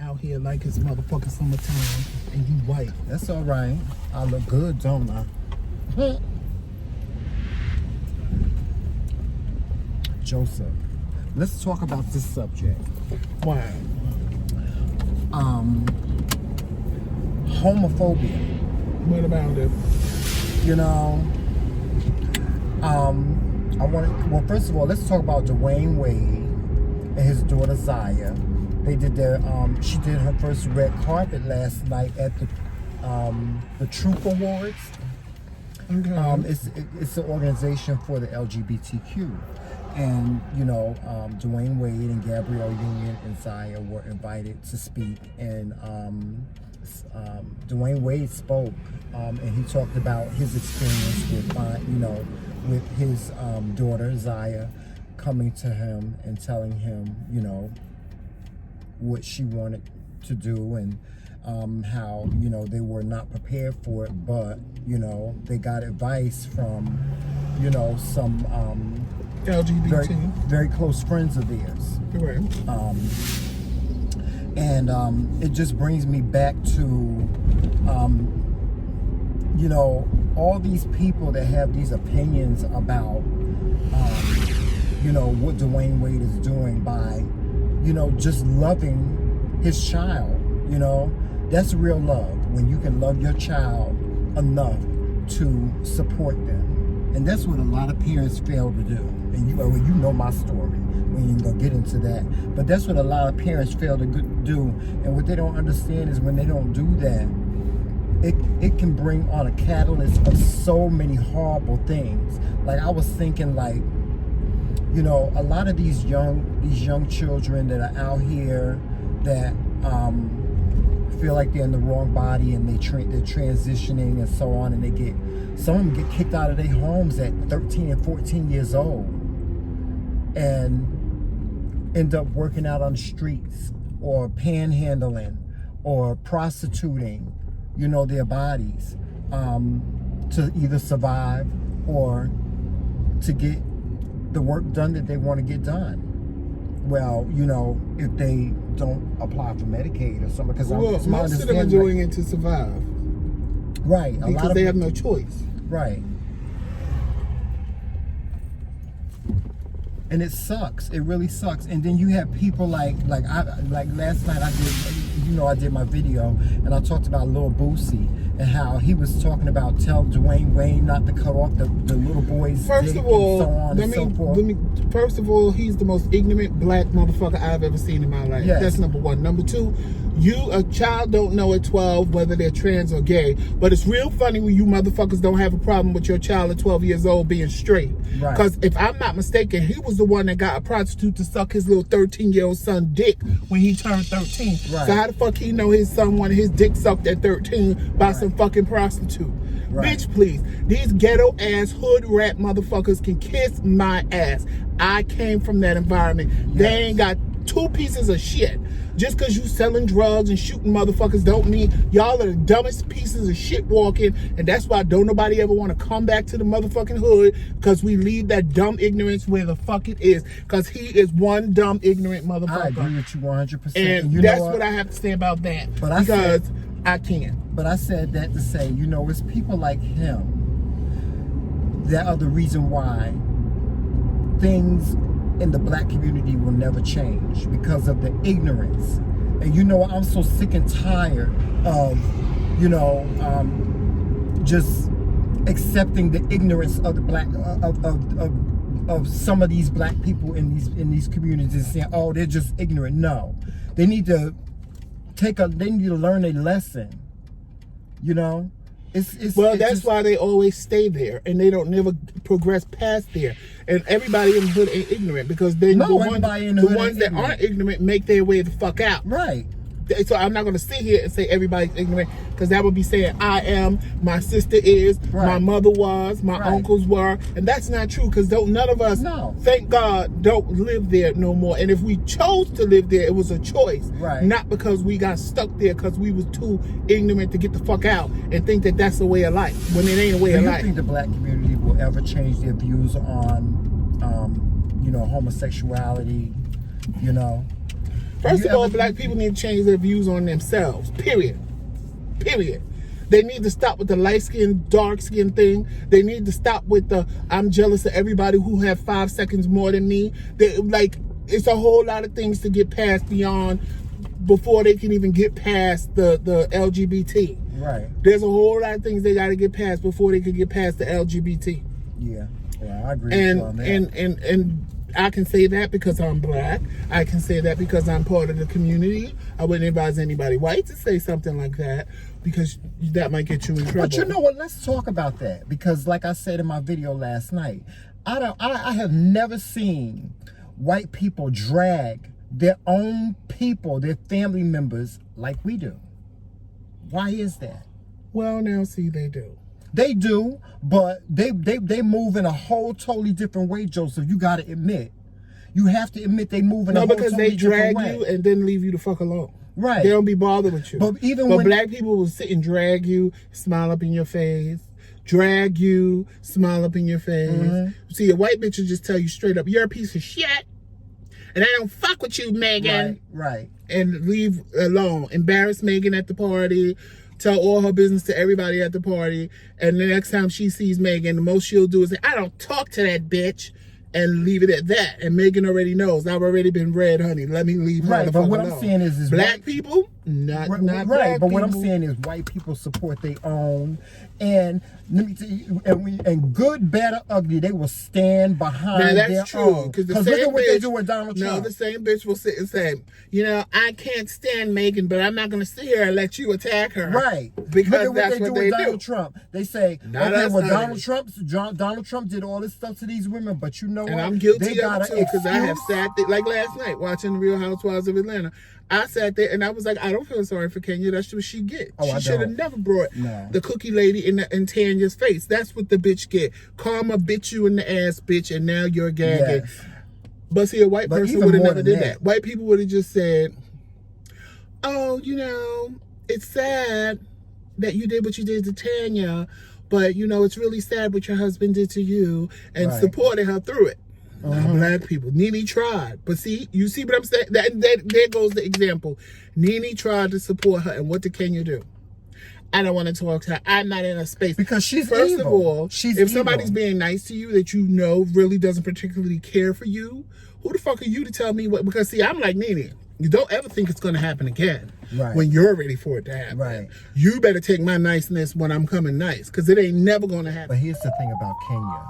out here like it's motherfucking summertime and you white. That's all right. I look good, don't I? Joseph, let's talk about this subject. Wow. Homophobia. What about it? You know, well, first of all, let's talk about Dwayne Wade and his daughter Zaya. They did she did her first red carpet last night at the Truth Awards. Okay. It's an organization for the LGBTQ. And, you know, Dwayne Wade and Gabrielle Union and Zaya were invited to speak. And Dwayne Wade spoke, and he talked about his experience with, with his daughter Zaya coming to him and telling him, you know, what she wanted to do, and how, you know, they were not prepared for it, but, you know, they got advice from, you know, some LGBT. very close friends of theirs. Right. And it just brings me back to, you know, all these people that have these opinions about, you know, what Dwayne Wade is doing by, you know, just loving his child. You know, that's real love, when you can love your child enough to support them. And that's what a lot of parents fail to do. And you know my story. We ain't gonna get into that. But that's what a lot of parents fail to do. And what they don't understand is when they don't do that, it can bring on a catalyst of so many horrible things. Like, I was thinking, like, you know, a lot of these young children that are out here that feel like they're in the wrong body, and they're transitioning and so on, and some of them get kicked out of their homes at 13 and 14 years old and end up working out on the streets or panhandling or prostituting, you know, their bodies to either survive or to get the work done that they want to get done. Well, you know, if they don't apply for Medicaid or something, because most of them are doing it to survive. Right. Because they have no choice. Right. And it sucks. It really sucks. And then you have people like last night I did my video and I talked about Lil Boosie and how he was talking about tell Dwayne Wade not to cut off the little boy's dick and so on and so forth. First of all, he's the most ignorant black motherfucker I've ever seen in my life. Yes. That's number one. Number two, a child don't know at 12 whether they're trans or gay, but it's real funny when you motherfuckers don't have a problem with your child at 12 years old being straight. Because if I'm not mistaken, he was the one that got a prostitute to suck his little 13-year-old son dick when he turned 13. Right. So how the fuck he know his son wanted his dick sucked at 13 by some fucking prostitute? Right. Bitch, please. These ghetto ass hood rat motherfuckers can kiss my ass. I came from that environment. Yes. They ain't got two pieces of shit. Just because you selling drugs and shooting motherfuckers don't mean y'all are the dumbest pieces of shit walking, and that's why don't nobody ever want to come back to the motherfucking hood, because we leave that dumb ignorance where the fuck it is, because he is one dumb ignorant motherfucker. I agree with you 100%. And you that's what I have to say about that, because I can. But I said that to say, you know, it's people like him that are the reason why things in the black community will never change, because of the ignorance. And you know, I'm so sick and tired of, you know, just accepting the ignorance of the black of some of these black people in these communities, and saying, oh, they're just ignorant. No, they need to learn a lesson. You know, that's why they always stay there, and they don't never progress past there. And everybody in the hood ain't ignorant, because the ones that aren't ignorant make their way the fuck out. Right. So I'm not going to sit here and say everybody's ignorant, because that would be saying I am, my sister is, my mother was, my uncles were, and that's not true, because none of us, thank God, don't live there no more. And if we chose to live there, it was a choice, not because we got stuck there because we was too ignorant to get the fuck out and think that that's a way of life, when it ain't a way of life. Do you think the black community will ever change their views on, you know, homosexuality, you know? First of all, black people need to change their views on themselves. Period. Period. They need to stop with the light skin, dark skin thing. They need to stop with the I'm jealous of everybody who have 5 seconds more than me. It's a whole lot of things to get past beyond before they can even get past the LGBT. Right. There's a whole lot of things they got to get past before they can get past the LGBT. Yeah. I agree with you on that. And I can say that because I'm black. I can say that because I'm part of the community. I wouldn't advise anybody white to say something like that because that might get you in trouble. But you know what? Let's talk about that because, like I said in my video last night, I have never seen white people drag their own people, their family members, like we do. Why is that? Well, now see, they do. They do, but they move in a whole totally different way, Joseph. You got to admit. You have to admit they move in a whole totally different way. No, because they drag you and then leave you the fuck alone. Right. They don't be bothered with you. But when black people will sit and drag you, smile up in your face, drag you, smile up in your face. Mm-hmm. See, a white bitch will just tell you straight up, you're a piece of shit. And I don't fuck with you, Megan. Right. And leave alone. Embarrass Megan at the party. Tell all her business to everybody at the party. And the next time she sees Megan, the most she'll do is say, I don't talk to that bitch. And leave it at that. And Megan already knows. I've already been read, honey. Let me leave her the fuck alone. Right, but what I'm saying is black people, not right, black but people. What I'm saying is white people support their own. And let me tell you, and good, bad, or ugly, they will stand behind their own. Because look at what they do with Donald Trump. No, the same bitch will sit and say, I can't stand Megan, but I'm not going to sit here and let you attack her. Right. Because that's what they do. Donald Trump. They say, Donald Trump did all this stuff to these women, but you know what? And I'm guilty of it too, because I have sat there, like last night, watching The Real Housewives of Atlanta. I sat there and I was like, I don't feel sorry for Kenya. That's what she get. She should have never brought the cookie lady in Tanya's face. That's what the bitch get. Karma bit you in the ass, bitch, and now you're gagging. Yes. But see, a white person would have never did that. White people would have just said, oh, it's sad that you did what you did to Tanya, but, it's really sad what your husband did to you, and supported her through it. Black people. Nene tried. But see, you see what I'm saying? There goes the example. Nene tried to support her, and what did Kenya do? I don't want to talk to her. I'm not in a space. Because she's First evil. Of all, if somebody's being nice to you that you know really doesn't particularly care for you, who the fuck are you to tell me what? Because see, I'm like Nene. You don't ever think it's going to happen again when you're ready for it to happen. Right. You better take my niceness when I'm coming nice, because it ain't never going to happen. But here's the thing about Kenya.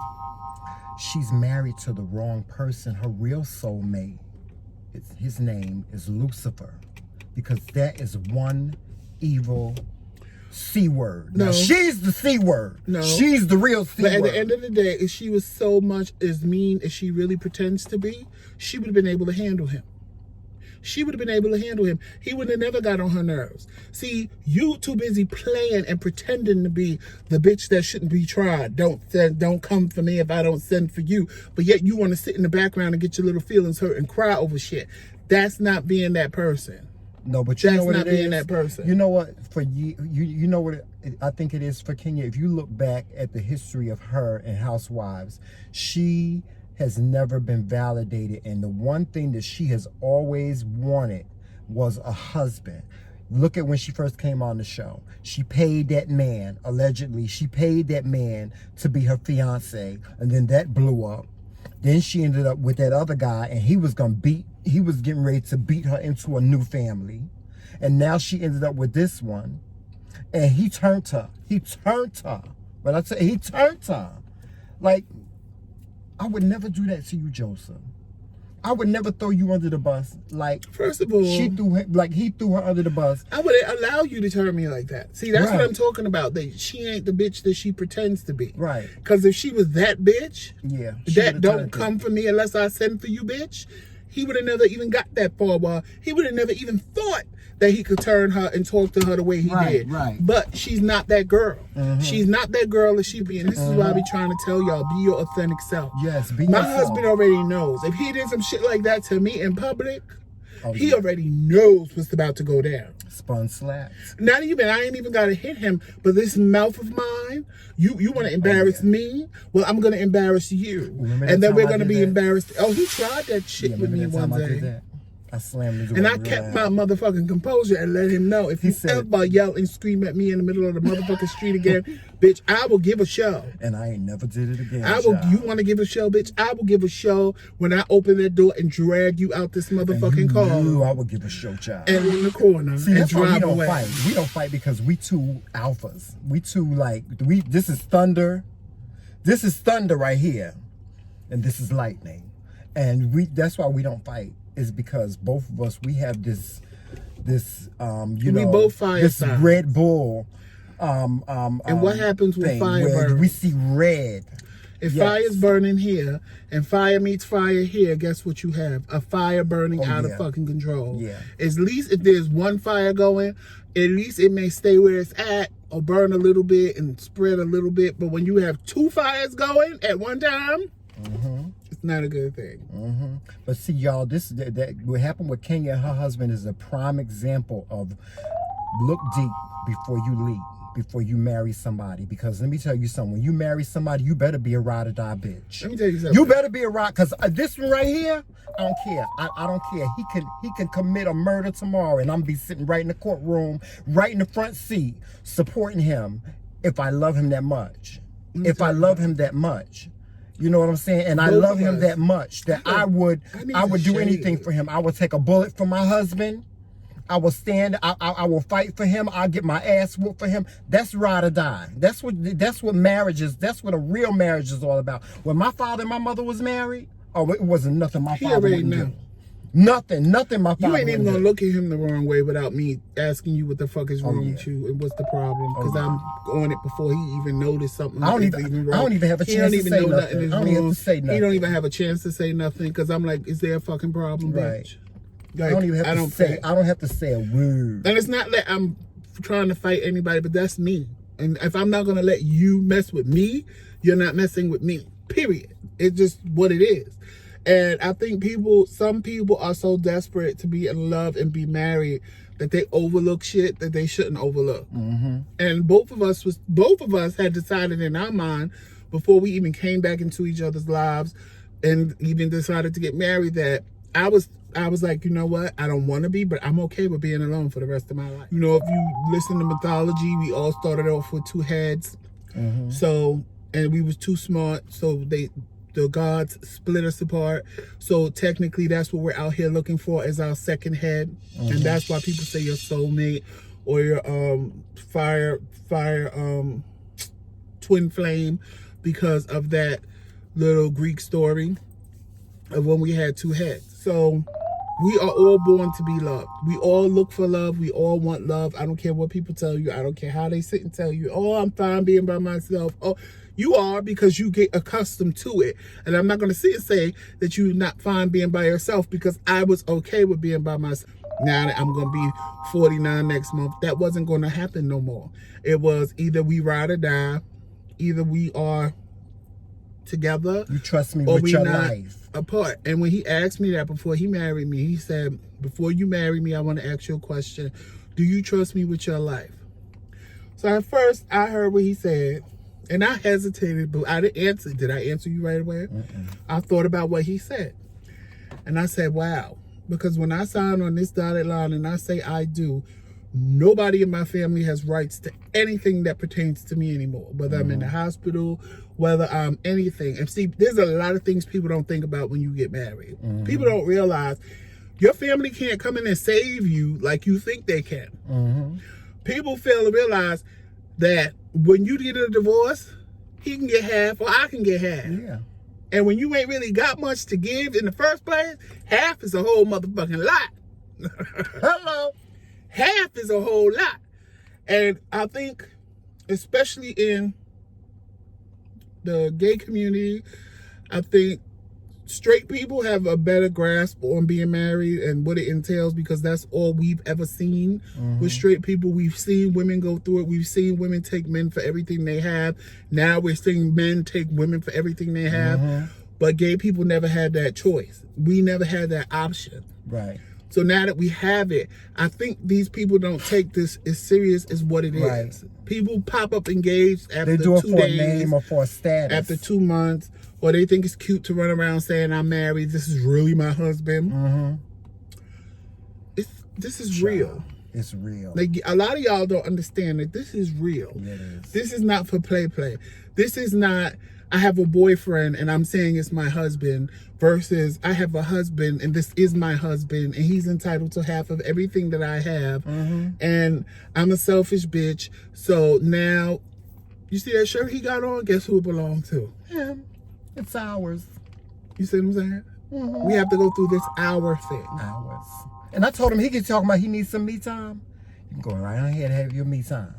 She's married to the wrong person. Her real soulmate, his name is Lucifer, because that is one evil C word. No, now, she's the C word. No, she's the real C word. But at the end of the day, if she was so much as mean as she really pretends to be, she would have been able to handle him. She would have been able to handle him. He would have never got on her nerves. See, you too busy playing and pretending to be the bitch that shouldn't be tried. Don't come for me if I don't send for you. But yet you want to sit in the background and get your little feelings hurt and cry over shit. That's not being that person. No, but you know what it is? That's not being that person. You know what? For you know what I think it is for Kenya. If you look back at the history of her and Housewives, she has never been validated, and the one thing that she has always wanted was a husband. Look at when she first came on the show. She paid that man, allegedly, she paid that man to be her fiance, and then that blew up. Then she ended up with that other guy, and he was getting ready to beat her into a new family. And now she ended up with this one, and he turned her. But I say he turned her. Like, I would never do that to you, Joseph. I would never throw you under the bus. Like, first of all, he threw her under the bus. I wouldn't allow you to turn me like that. See, that's what I'm talking about. That she ain't the bitch that she pretends to be. Right. Because if she was that bitch, that don't come for me unless I send for you, bitch, he would have never even got that far. Well, he would have never even thought that he could turn her and talk to her the way he did. Right. But she's not that girl. She's not that girl that she be. And this is why I be trying to tell y'all, be your authentic self. Yes, be yourself. My husband already knows. If he did some shit like that to me in public, he already knows what's about to go down. Spun slaps. Not even, I ain't even got to hit him. But this mouth of mine, you want to embarrass me? Well, I'm going to embarrass you. And then we're going to be embarrassed. Oh, he tried that shit with me one day. I slammed the door. And I kept my motherfucking composure and let him know if he ever yell and scream at me in the middle of the motherfucking street again, bitch, I will give a show. And I ain't never did it again. You want to give a show, bitch? I will give a show when I open that door and drag you out this motherfucking car. I will give a show, child. And in the corner. See, that's why we don't fight. We don't fight because we two alphas. We two this is thunder. This is thunder right here. And this is lightning. And that's why we don't fight. Is because both of us, we have this both fire this signs. Red Bull and what happens when fire burns? We see red. If fire's burning here and fire meets fire here, guess what you have? A fire burning out of fucking control. Yeah. At least if there's one fire going, at least it may stay where it's at or burn a little bit and spread a little bit. But when you have two fires going at one time, it's not a good thing. But see, y'all, what happened with Kenya and her husband is a prime example of look deep before you leap, before you marry somebody. Because let me tell you something, when you marry somebody, you better be a ride or die bitch. Let me tell you something. You better be a ride, because this one right here, I don't care. I don't care. He can commit a murder tomorrow, and I'm be sitting right in the courtroom, right in the front seat, supporting him if I love him that much. If I love him that much. You know what I'm saying? And I love him that much that I would do anything for him. I would take a bullet for my husband. I will stand. I will fight for him. I'll get my ass whooped for him. That's ride or die. That's what marriage is. That's what a real marriage is all about. When my father and my mother was married, it wasn't nothing my father wouldn't do. Nothing my father. You ain't even gonna look at him the wrong way without me asking you what the fuck is wrong with you and what's the problem. Because I'm on it before he even noticed something. I don't even have a chance to say nothing. I don't even have to say nothing. He don't even have a chance to say nothing because I'm like, is there a fucking problem, bitch? Like, I don't even have to say. I don't have to say a word. And it's not that I'm trying to fight anybody, but that's me. And if I'm not gonna let you mess with me, you're not messing with me. Period. It's just what it is. And I think some people are so desperate to be in love and be married that they overlook shit that they shouldn't overlook. And both of us had decided in our mind before we even came back into each other's lives and even decided to get married that I was like, you know what? I don't want to be, but I'm okay with being alone for the rest of my life. You know, if you listen to mythology, we all started off with two heads. So, and we was too smart, so the gods split us apart. So technically that's what we're out here looking for as our second head. And that's why people say your soulmate or your fire twin flame, because of that little Greek story of when we had two heads. So we are all born to be loved. We all look for love. We all want love. I don't care what people tell you. I don't care how they sit and tell you, oh, I'm fine being by myself. Oh, you are, because you get accustomed to it. And I'm not going to sit and say that you're not fine being by yourself, because I was okay with being by myself. Now that I'm going to be 49 next month, that wasn't going to happen no more. It was either we ride or die. Either we are together. You trust me with your life. Apart. And when he asked me that before he married me, he said, before you marry me, I want to ask you a question. Do you trust me with your life? So at first I heard what he said. And I hesitated, but I didn't answer. Did I answer you right away? I thought about what he said. And I said, wow. Because when I sign on this dotted line and I say I do, nobody in my family has rights to anything that pertains to me anymore. Whether I'm in the hospital, whether I'm anything. And see, there's a lot of things people don't think about when you get married. People don't realize your family can't come in and save you like you think they can. People fail to realize that when you get a divorce, he can get half or I can get half. Yeah. And when you ain't really got much to give in the first place, half is a whole motherfucking lot. Hello. Half is a whole lot. And I think, especially in the gay community, I think straight people have a better grasp on being married and what it entails, because that's all we've ever seen with straight people. We've seen women go through it. We've seen women take men for everything they have. Now we're seeing men take women for everything they have. But gay people never had that choice. We never had that option. Right. So now that we have it, I think these people don't take this as serious as what it is. People pop up engaged after 2 days. They do it for a name or for a status. After 2 months. Or they think it's cute to run around saying I'm married. This is really my husband. This is real. It's real. Like, a lot of y'all don't understand that this is real. Yeah, it is. This is not for play. This is not, I have a boyfriend and I'm saying it's my husband, versus I have a husband and this is my husband and he's entitled to half of everything that I have. And I'm a selfish bitch. So now, you see that shirt he got on? Guess who it belonged to? Him. It's ours. You see what I'm saying? We have to go through this hour thing. Ours. And I told him he could talk about he needs some me time. You can go right ahead and have your me time.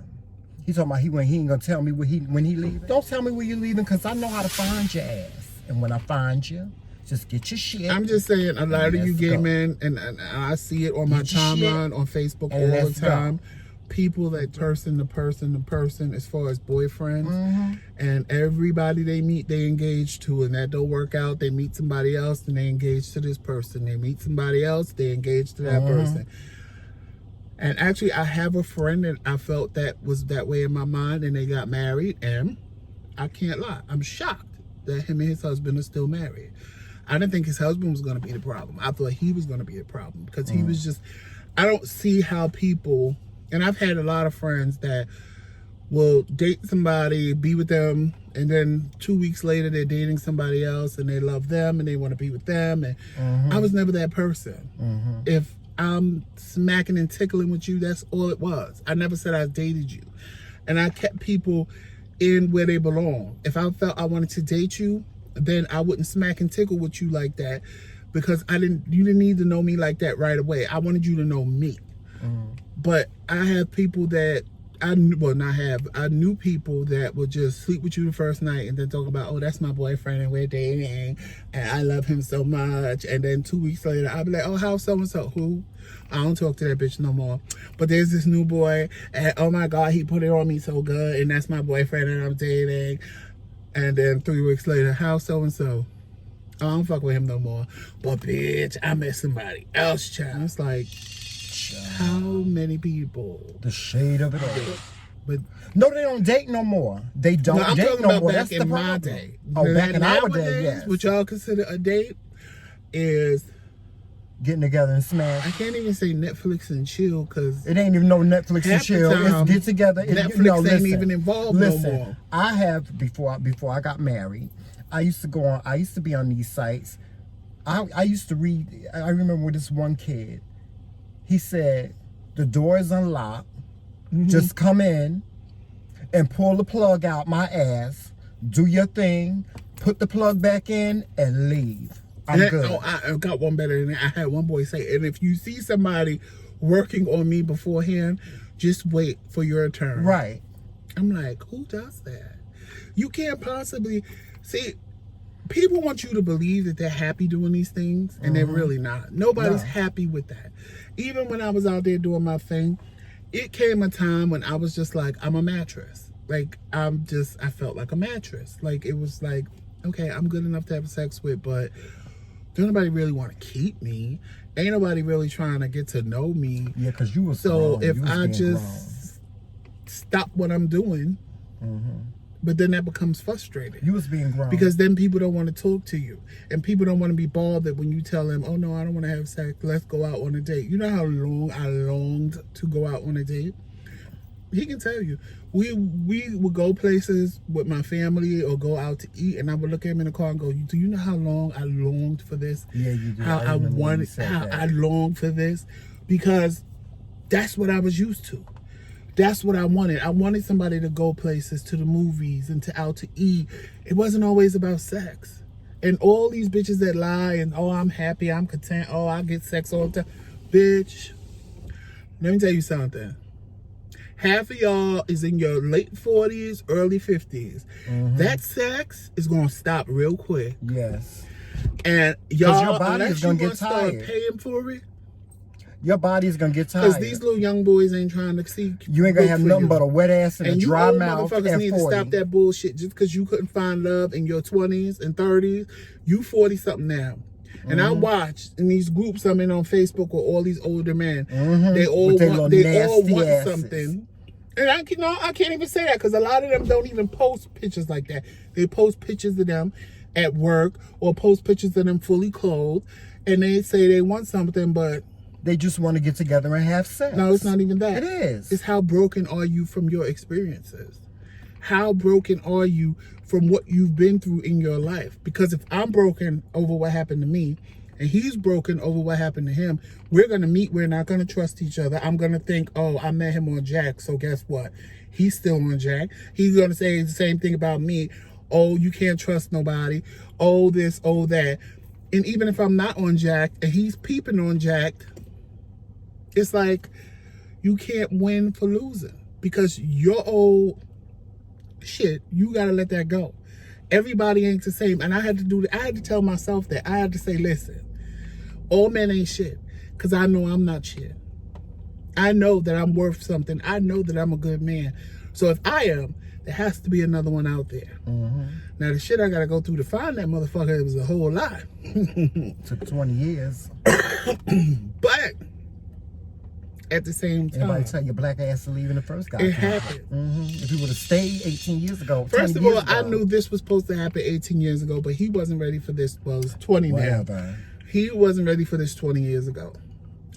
He talking about he ain't gonna tell me when he leaving. Don't tell me when you leaving, because I know how to find your ass. And when I find you, just get your shit. I'm just saying, a lot of you gay men, and I see it on my timeline on Facebook all the time. People that person to person as far as boyfriends, and everybody they meet they engage to, and that don't work out, they meet somebody else and they engage to this person, they meet somebody else, they engage to that person. And actually, I have a friend that I felt that was that way in my mind, and they got married, and I can't lie, I'm shocked that him and his husband are still married. I didn't think his husband was going to be the problem. I thought he was going to be the problem, because he was just, I don't see how people, and I've had a lot of friends that will date somebody, be with them, and then 2 weeks later they're dating somebody else and they love them and they want to be with them. And I was never that person. If I'm smacking and tickling with you, that's all it was. I never said I dated you. And I kept people in where they belong. If I felt I wanted to date you, then I wouldn't smack and tickle with you like that, because you didn't need to know me like that right away. I wanted you to know me. But I have people that I knew people that would just sleep with you the first night and then talk about, oh, that's my boyfriend and we're dating and I love him so much. And then 2 weeks later, I'll be like, oh, how's so-and-so? Who? I don't talk to that bitch no more. But there's this new boy and oh my God, he put it on me so good and that's my boyfriend and I'm dating. And then 3 weeks later, how's so-and-so? Oh, I don't fuck with him no more. But bitch, I met somebody else, child. It's like, how many people? The shade of it all. But no, they don't date no more. They don't I'm date talking no about more. back That's in the my problem. day. Oh, back in our Nowadays, day, yes. what y'all consider a date is getting together and smash. I can't even say Netflix and chill, because it ain't even no Netflix and chill. It's get together. Netflix ain't even involved no more. I have before I got married. I used to be on these sites. I used to read. I remember with this one kid. He said, the door is unlocked. Just come in and pull the plug out my ass. Do your thing. Put the plug back in and leave. I'm good. Oh, I got one better than that. I had one boy say, and if you see somebody working on me beforehand, just wait for your turn. Right. I'm like, who does that? You can't possibly see. People want you to believe that they're happy doing these things, and they're really not. Nobody's happy with that. Even when I was out there doing my thing, it came a time when I was just like, I'm a mattress. Like, I felt like a mattress. Like, it was like, okay, I'm good enough to have sex with, but don't nobody really want to keep me. Ain't nobody really trying to get to know me. Yeah, because you were so grown. if I just stop what I'm doing, but then that becomes frustrating. You was being grown. Because then people don't want to talk to you. And people don't want to be bothered when you tell them, oh no, I don't want to have sex. Let's go out on a date. You know how long I longed to go out on a date? He can tell you. We would go places with my family or go out to eat, and I would look at him in the car and go, do you know how long I longed for this? Yeah, you do. How I longed for this? Because that's what I was used to. That's what I wanted. I wanted somebody to go places, to the movies, and to out to eat. It wasn't always about sex. And all these bitches that lie and, oh, I'm happy, I'm content, oh, I get sex all the time. Bitch, let me tell you something. Half of y'all is in your late 40s, early 50s. That sex is going to stop real quick. Yes. And y'all, your body is going to get start tired. paying for it. Your body's gonna get tired. Because these little young boys ain't trying to see. You ain't gonna have nothing but a wet ass and a dry mouth. And you motherfuckers need to stop that bullshit. Just because you couldn't find love in your 20s and 30s, you 40 something now. And I watch in these groups I'm in on Facebook with all these older men. They all want something. And I can't even say that, because a lot of them don't even post pictures like that. They post pictures of them at work or post pictures of them fully clothed, and they say they want something, but They just want to get together and have sex. No, it's not even that. It is. It's how broken are you from your experiences? How broken are you from what you've been through in your life? Because if I'm broken over what happened to me, and he's broken over what happened to him, we're going to meet. We're not going to trust each other. I'm going to think, oh, I met him on Jack, so guess what? He's still on Jack. He's going to say the same thing about me. Oh, you can't trust nobody. Oh, this, oh, that. And even if I'm not on Jack and he's peeping on Jack, it's like you can't win for losing. Because your old shit, you got to let that go. Everybody ain't the same. And I had to tell myself that. I had to say, listen, all men ain't shit. Because I know I'm not shit. I know that I'm worth something. I know that I'm a good man. So if I am, there has to be another one out there. Now, the shit I got to go through to find that motherfucker, it was a whole lot. Took 20 years. But at the same time, anybody tell your black ass to leave in the first guy? It happened. If you would have stayed 18 years ago. First of all, I knew this was supposed to happen 18 years ago, but he wasn't ready for this. Well, it's 20 now. He wasn't ready for this 20 years ago.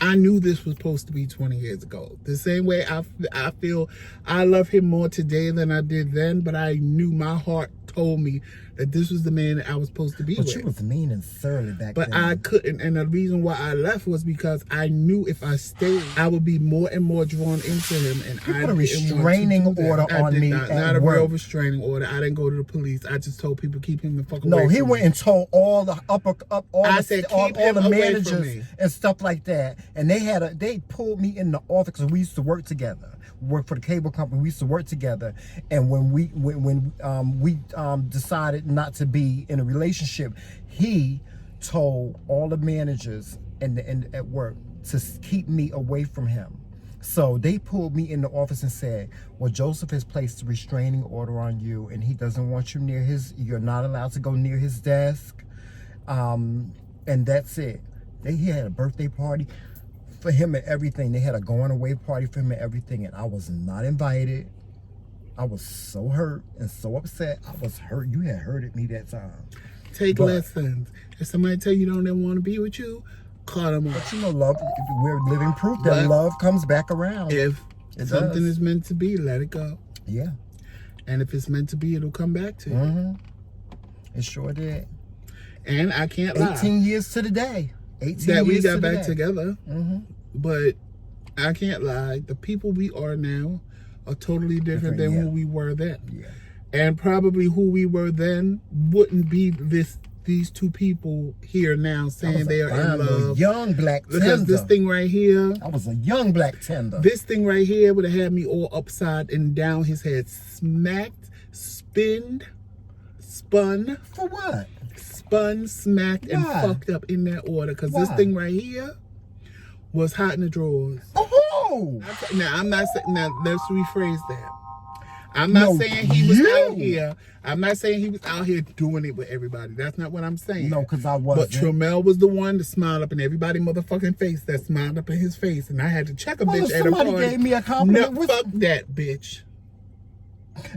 I knew this was supposed to be 20 years ago. The same way I feel I love him more today than I did then, but I knew my heart told me that this was the man that I was supposed to be with. But you was mean and surly back then. But I couldn't, and the reason why I left was because I knew if I stayed, I would be more and more drawn into him. And you put a restraining order on me not a real restraining order. I didn't go to the police. I just told people keep him the fuck away. No, he went and told all the all the managers and stuff like that. And they pulled me in the office because we used to work together. Work for the cable company. We used to work together, and when we decided not to be in a relationship, he told all the managers at work to keep me away from him. So they pulled me in the office and said, well, Joseph has placed a restraining order on you, and he doesn't want you near you're not allowed to go near his desk, and that's it. He had a birthday party for him and everything. They had a going away party for him and everything, and I was not invited. I was so hurt and so upset. I was hurt. You had hurted me that time. Take lessons. If somebody tell you don't want to be with you, cut them off. But you know, love, we're living proof that love comes back around. If something is meant to be, let it go. Yeah. And if it's meant to be, it'll come back to you. It sure did. And I can't lie. 18 years to the day. 18 that years we got to back together. But I can't lie. The people we are now are totally different than who we were then. Yeah. And probably who we were then wouldn't be these two people here now saying they are in love. Young black tender. Because this thing right here. I was a young black tender. This thing right here would have had me all upside and down his head. Smacked, spun. For what? Spun, smacked, and fucked up in that order. Because this thing right here was hot in the drawers. Oh! Now, I'm not saying... Now, let's rephrase that. I'm not saying he was out here. I'm not saying he was out here doing it with everybody. That's not what I'm saying. No, because I wasn't. But Tramel was the one that smiled up in everybody motherfucking face, that smiled up in his face. And I had to check a bitch at a party. Somebody gave me a compliment. No, fuck that, bitch.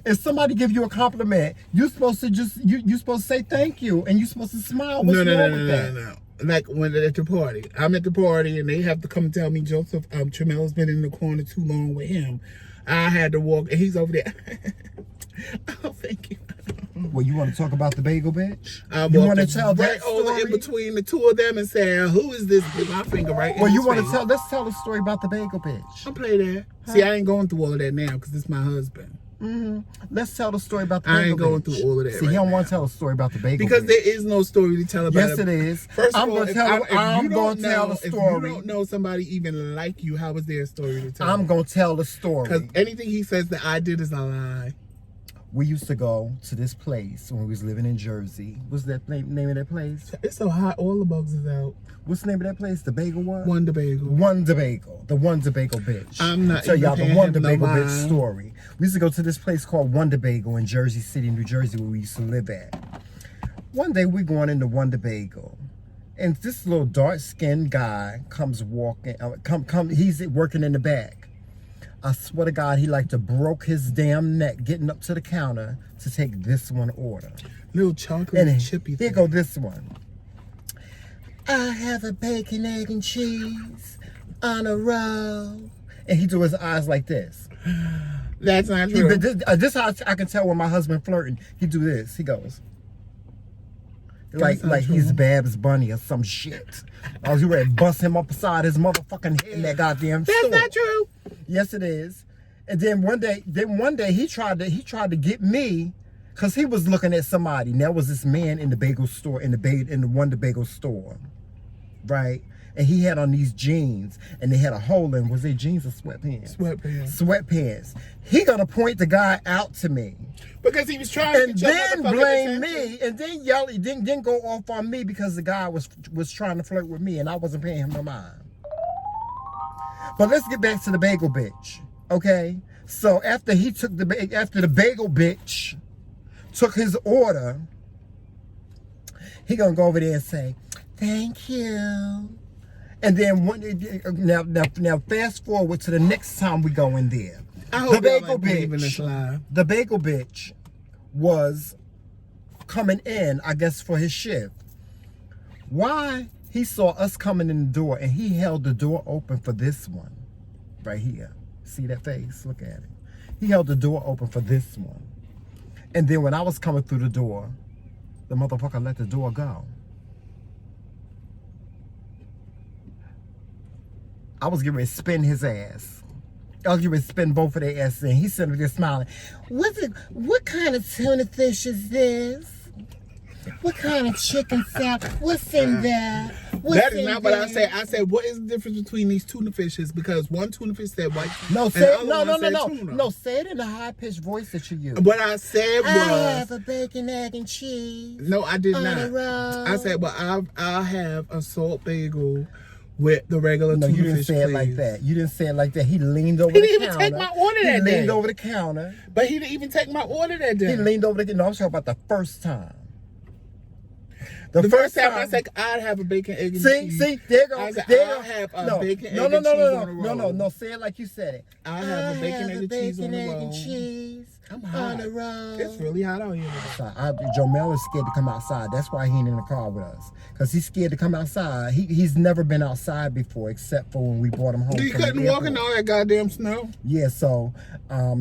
If somebody give you a compliment, you're supposed to you're supposed to say thank you, and you're supposed to smile. What's wrong with that? No. Like when at the party, I'm at the party, and they have to come tell me Joseph Tramel's been in the corner too long with him. I had to walk, and he's over there. Oh, thank you. Well, you want to talk about the bagel bitch? You want to tell that story? Over in between the two of them and say, who is this? With my finger right. Well, you want to tell? Let's tell the story about the bagel bitch. I'll play that. See, I ain't going through all of that now because this is my husband. Let's tell the story about the bagel bitch. I ain't going through all of that. See, he don't want to tell a story about the bagel because bitch. there is no story to tell about it. Yes, it is. First of all, I'm going to tell the story. If you don't know somebody even like you, how is there a story to tell? I'm going to tell the story. Because anything he says that I did is a lie. We used to go to this place when we was living in Jersey. What's that name of that place? It's so hot, all the bugs is out. What's the name of that place? The Bagel what? Wonder Bagel. Wonder Bagel. The Wonder Bagel bitch. I'm not tell y'all the Wonder Bagel bitch story. We used to go to this place called Wonder Bagel in Jersey City, New Jersey, where we used to live at. One day we going into Wonder Bagel, and this little dark-skinned guy comes walking. He's working in the back. I swear to God, he like to broke his damn neck getting up to the counter to take this one order. Little chocolate and chippy thing. Here go this one. I have a bacon, egg, and cheese on a roll. And he do his eyes like this. That's not true. This how I can tell when my husband flirting. He do this. He goes. Like he's Babs Bunny or some shit. I was ready to bust him up beside his motherfucking head in that goddamn store. That's not true. Yes, it is. And then one day he tried to get me because he was looking at somebody. And there was this man in the bagel store, in the Wonder Bagel store, right? And he had on these jeans, and they had a hole in. Was they jeans or sweatpants? Sweatpants. He gonna point the guy out to me because he was trying to and then blame me, and then yell, then go off on me because the guy was trying to flirt with me, and I wasn't paying him no mind. But let's get back to the bagel bitch, okay? So after the bagel bitch took his order, he gonna go over there and say, "Thank you." And then now fast forward to the next time we go in there. The bagel bitch was coming in, I guess, for his shift. Why? He saw us coming in the door and he held the door open for this one. Right here. See that face? Look at it. He held the door open for this one. And then when I was coming through the door, the motherfucker let the door go. I was getting ready to spin his ass. I was getting ready to spin both of their asses, and he's sitting there smiling. What kind of tuna fish is this? What kind of chicken salad? What's in there? That is not what I said. I said, what is the difference between these tuna fishes? Because one tuna fish said white. No, say it. No, say it in the high-pitched voice that you use. What I said was, I have a bacon, egg, and cheese. No, I did not. I said, well, I'll have a salt bagel with the regular tuna fish. No, you didn't say it like that. You didn't say it like that. He leaned over the counter. He didn't even take my order that day. He leaned over the counter. But he didn't even take my order that day. He leaned over the... No, I'm talking about the first time. The first time I said I'd have a bacon, egg, and cheese. See, there go. I said, I'll have a bacon, egg, and cheese on a roll. No, say it like you said it. I'll have a bacon, egg, and cheese on a roll. I'm hot. On a roll. It's really hot out here. Jomel is scared to come outside. That's why he ain't in the car with us. Because he's scared to come outside. He's never been outside before except for when we brought him home. He couldn't walk in all that goddamn snow. Yeah, so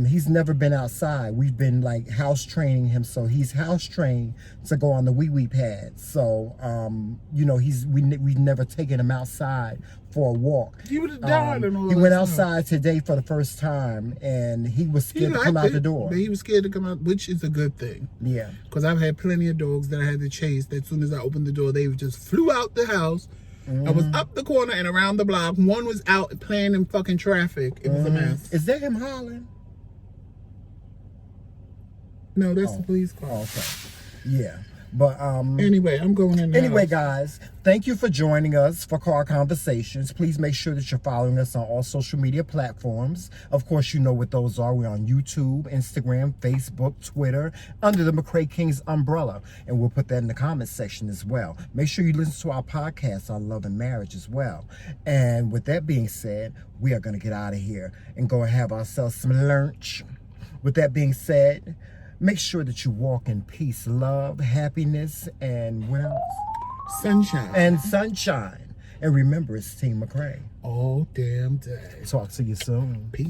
he's never been outside. We've been like house training him. So he's house trained to go on the wee pad. So, you know, we've never taken him outside for a walk. He would have died and all that. He went outside today for the first time, and he was scared to come out the door. But he was scared to come out, which is a good thing. Yeah. Because I've had plenty of dogs that I had to chase that as soon as I opened the door, they just flew out the house. I was up the corner and around the block. One was out playing in fucking traffic. It was a mess. Is that him hollering? No, that's the police car. Oh, okay. Yeah. But anyway, I'm going in now. Anyway, guys, thank you for joining us for Car Conversations. Please make sure that you're following us on all social media platforms. Of course, you know what those are. We're on YouTube, Instagram, Facebook, Twitter, under the McRaekingz umbrella. And we'll put that in the comments section as well. Make sure you listen to our podcast on love and marriage as well. And with that being said, we are going to get out of here and go and have ourselves some lunch. With that being said, make sure that you walk in peace, love, happiness, and what else? Sunshine. And sunshine. And remember, it's Team McRae. All damn day. Talk to you soon. Peace.